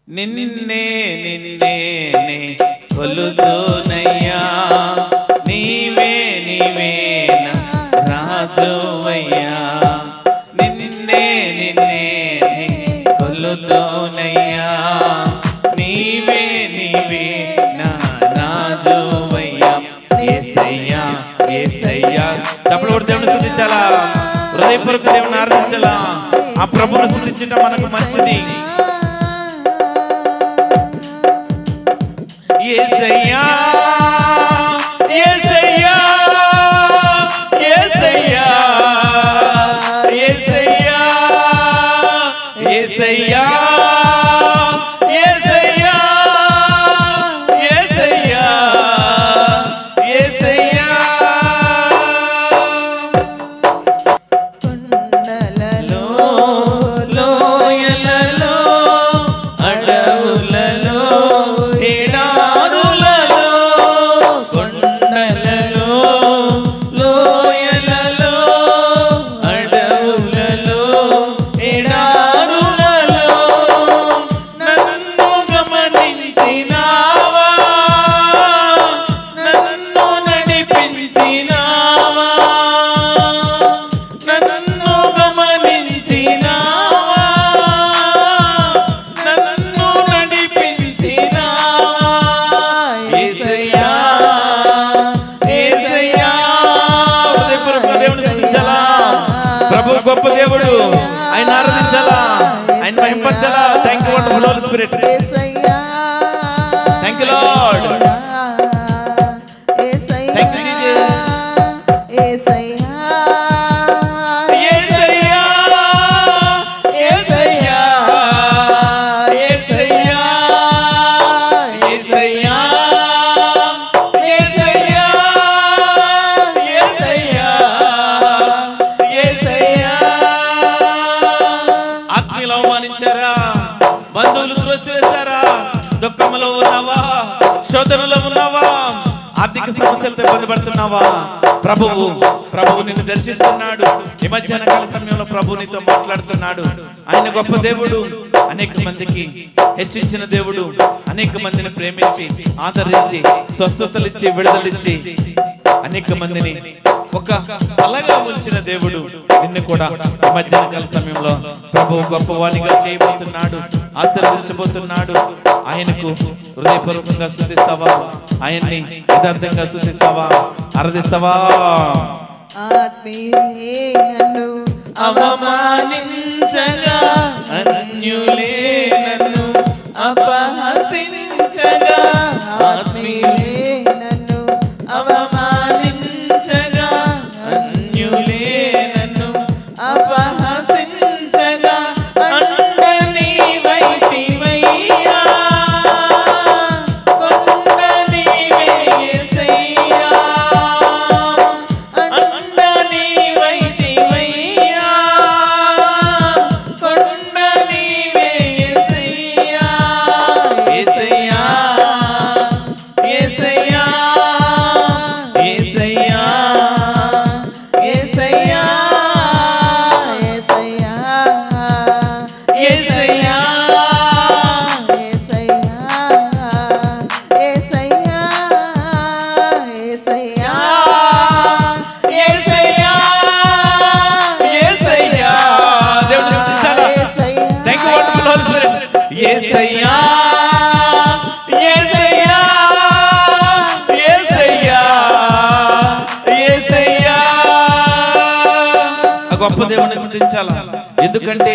నిన్నే నిన్నే కొలుతునయ్యా నీవే నీవే రాజువయ్యా నిన్నే నిన్నే కొలుతునయ్యా నీవే నీవే నా రాజువయ్యా యేసయ్యా యేసయ్యా చప్పట్లు కొట్టి దేవుని స్తుతించాలా హృదయపూర్వక దేవుని ఆరాధించాలా ఆ ప్రభువును స్తుతించడం మనకు మంచిది యేసయ్యా యేసయ్యా యేసయ్యా యేసయ్యా యేసయ్యా యేసయ్యా యేసయ్యా యేసయ్యా కొండలలో లోయలలో అడవులలో గొప్ప దేవుడు ఆయన ఆరాధించాలా ఆయన మహింపరచాలా thank you wonderful holy spirit thank you lord thank you Jesus Yesayya Yesayya Yesayya Yesayya Yesayya అవమానించారా బంధువులు త్రోసివేశారా దుఃఖంలో ఉన్నావా శోధనలో ఉన్నావా ఆర్థిక సమస్యలతో ఇబ్బంది పడుతున్నావా ప్రభువు నిన్ను దర్శిస్తున్నాడు ఈ మధ్యాహ్న కాల సమయంలో ప్రభు నీతో మాట్లాడుతున్నాడు ఆయన గొప్ప దేవుడు అనేక మందికి హెచ్చించిన దేవుడు అనేక మందిని ప్రేమించి ఆదరించి స్వస్థతలిచ్చి విడుదలిచ్చి అనేక మందిని ఒక తలగా ఉంచిన దేవుడు నిన్ను కూడా ఈ మధ్యాహ్న కాల సమయంలో ప్రభువు గొప్పవాణిగా చేయబోతున్నాడు ఆశీర్వదించబోతున్నాడు ఆయనకు హృదయపూర్వకంగా స్తుతిస్తావా ఆయన్ని యథార్థంగా స్తుతిస్తావా ఆరాధిస్తావా ఆత్మీయులే నన్ను అవమానించగా అన్యులే నన్ను అపహసించగా ఆత్మీయులే నన్ను అవమానించగా అన్యులే నన్ను అపహసించగా అండని వైతివయ్యా కొండని యేసయ్యా అండని వైతివయ్యా కొండని యేసయ్యా యేసయ్యా యేసయ్యా యేసయ్యా యేసయ్యా యేసయ్యా యేసయ్యా యేసయ్యా దేవుని స్తుతించాలా thank you wonderful holy spirit Yesayya Yesayya Yesayya Yesayya ఆ గొప్ప దేవుని స్తుతించాలా ఎందుకంటే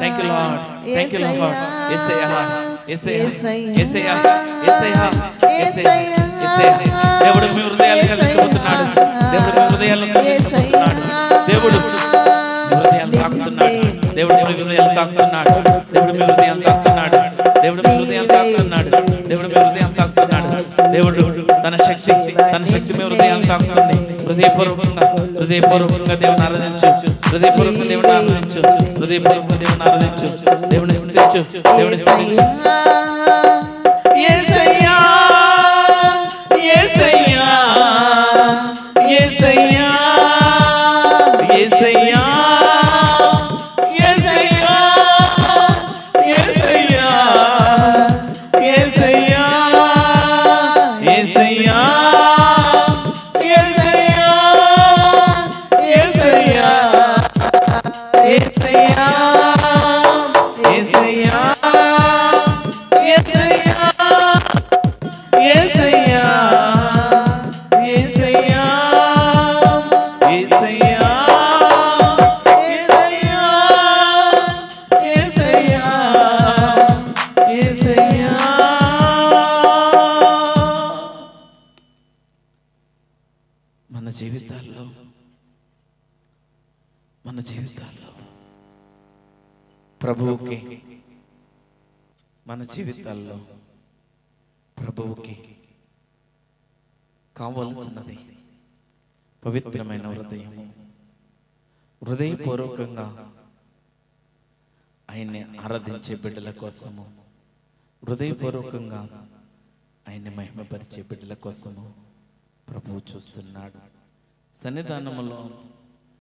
thank you lord, thank you lord. Yesayya, Yesayya, Yesayya, Yesayya, Yesayya, Yesayya. దేవుడు మీ హృదయాలను కలుపుతున్నాడు. దేవుడు మీ హృదయాలను కలుపుతున్నాడు. దేవుడు మీ హృదయాలను తాకుతున్నాడు. దేవుడు మీ హృదయాలను తాకుతున్నాడు. దేవుడు మీ హృదయాలను తాకుతున్నాడు. దేవుడు మీ హృదయాలను తాకుతున్నాడు. దేవుడు మీ హృదయాలను తాకుతున్నాడు. దేవుడు తన శక్తి మీ హృదయాలను తాకుతుంది. హృదయపూర్వకంగా దేవుని ఆరాధించు. హృదయపూర్వకంగా దేవుని ఆరాధించు. హృదయపూర్వకంగా దేవుని ఆరాధించు. దేవుని స్తుతించు. దేవుని స్తుతించు. యేసయ్యా, యేసయ్యా, యేసయ్యా, యేసయ్యా, యేసయ్యా, యేసయ్యా, యేసయ్యా, యేసయ్యా, యేసయ్యా, యేసయ్యా, యేసయ్యా, యేసయ్యా, యేసయ్యా, యేసయ్యా, యేసయ్యా, యేసయ్యా, యేసయ్యా, యేసయ్యా. మన జీవితాల్లో ప్రభువుకి కావలసినది పవిత్రమైన హృదయము. హృదయపూర్వకంగా ఆయన్ని ఆరాధించే బిడ్డల కోసము, హృదయపూర్వకంగా ఆయన్ని మహిమపరిచే బిడ్డల కోసము ప్రభువు చూస్తున్నాడు. సన్నిధానములో